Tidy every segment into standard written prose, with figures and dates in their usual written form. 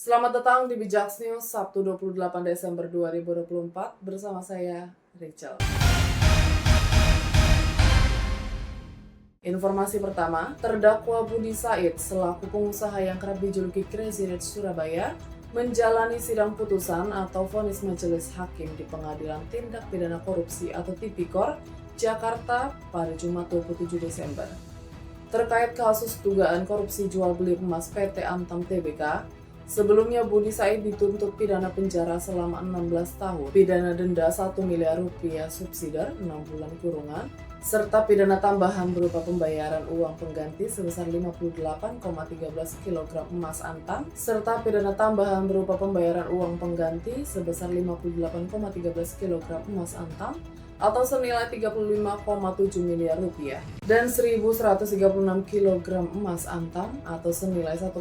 Selamat datang di Bijaks News Sabtu 28 Desember 2024 bersama saya, Rachel. Informasi pertama, terdakwa Budi Said selaku pengusaha yang kerap dijuluki Crazy Rich Surabaya menjalani sidang putusan atau vonis majelis hakim di Pengadilan Tindak Pidana Korupsi atau Tipikor, Jakarta pada Jumat 27 Desember. Terkait kasus dugaan korupsi jual beli emas PT Antam Tbk, sebelumnya Budi Said dituntut pidana penjara selama 16 tahun, pidana denda 1 miliar rupiah subsidiar 6 bulan kurungan, serta pidana tambahan berupa pembayaran uang pengganti sebesar 58,13 kg emas antam, serta pidana tambahan berupa pembayaran uang pengganti sebesar 58,13 kg emas antam, atau senilai 35,7 miliar rupiah, dan 1.136 kg emas antam atau senilai 1,7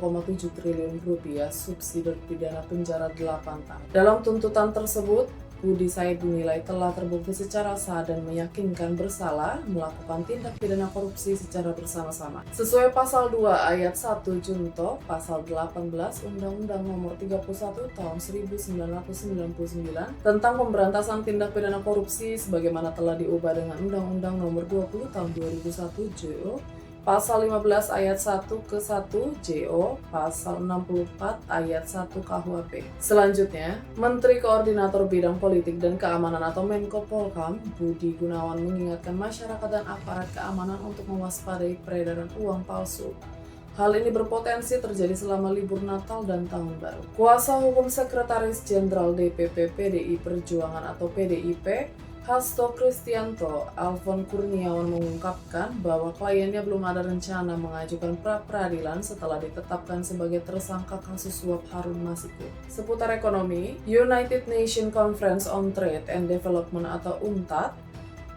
triliun rupiah subsidi pidana penjara 8 tahun. Dalam tuntutan tersebut, Budi Said dinilai telah terbukti secara sah dan meyakinkan bersalah melakukan tindak pidana korupsi secara bersama-sama. Sesuai pasal 2 ayat 1 Junto, pasal 18 Undang-Undang Nomor 31 Tahun 1999 tentang pemberantasan tindak pidana korupsi sebagaimana telah diubah dengan Undang-Undang Nomor 20 Tahun 2001 JO, Pasal 15 ayat 1 ke 1 JO, Pasal 64 ayat 1 KUHP. Selanjutnya, Menteri Koordinator Bidang Politik dan Keamanan atau Menko Polhukam, Budi Gunawan mengingatkan masyarakat dan aparat keamanan untuk mewaspadai peredaran uang palsu. Hal ini berpotensi terjadi selama libur Natal dan Tahun Baru. Kuasa hukum Sekretaris Jenderal DPP PDI Perjuangan atau PDIP, Hasto Kristianto, Alfon Kurniawan mengungkapkan bahwa kliennya belum ada rencana mengajukan pra-peradilan setelah ditetapkan sebagai tersangka kasus suap Harun Masiku. Seputar ekonomi, United Nations Conference on Trade and Development atau UNCTAD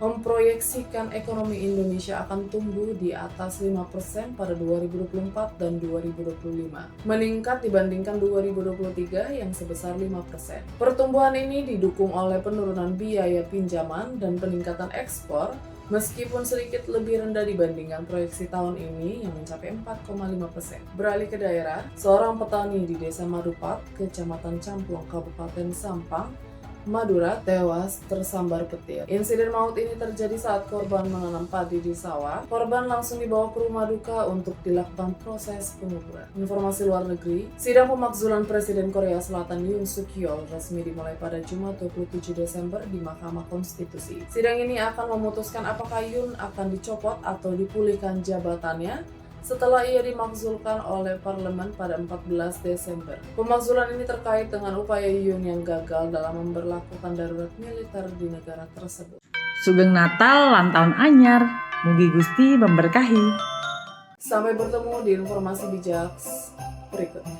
memproyeksikan ekonomi Indonesia akan tumbuh di atas 5% pada 2024 dan 2025, meningkat dibandingkan 2023 yang sebesar 5%. Pertumbuhan ini didukung oleh penurunan biaya pinjaman dan peningkatan ekspor, meskipun sedikit lebih rendah dibandingkan proyeksi tahun ini yang mencapai 4,5%. Beralih ke daerah, seorang petani di Desa Madupat, Kecamatan Camplong, Kabupaten Sampang, Madura tewas tersambar petir. Insiden maut ini terjadi saat korban menanam padi di sawah. Korban langsung dibawa ke rumah duka untuk dilakukan proses penguburan. Informasi luar negeri, sidang pemakzulan Presiden Korea Selatan Yoon Suk Yeol resmi dimulai pada Jumat 27 Desember di Mahkamah Konstitusi. Sidang ini akan memutuskan apakah Yoon akan dicopot atau dipulihkan jabatannya setelah ia dimakzulkan oleh parlemen pada 14 Desember. Pemakzulan ini terkait dengan upaya Yoon yang gagal dalam memberlakukan darurat militer di negara tersebut. Sugeng Natal lan Taun Anyar, mugi Gusti memberkahi. Sampai bertemu di informasi bijaks berikutnya.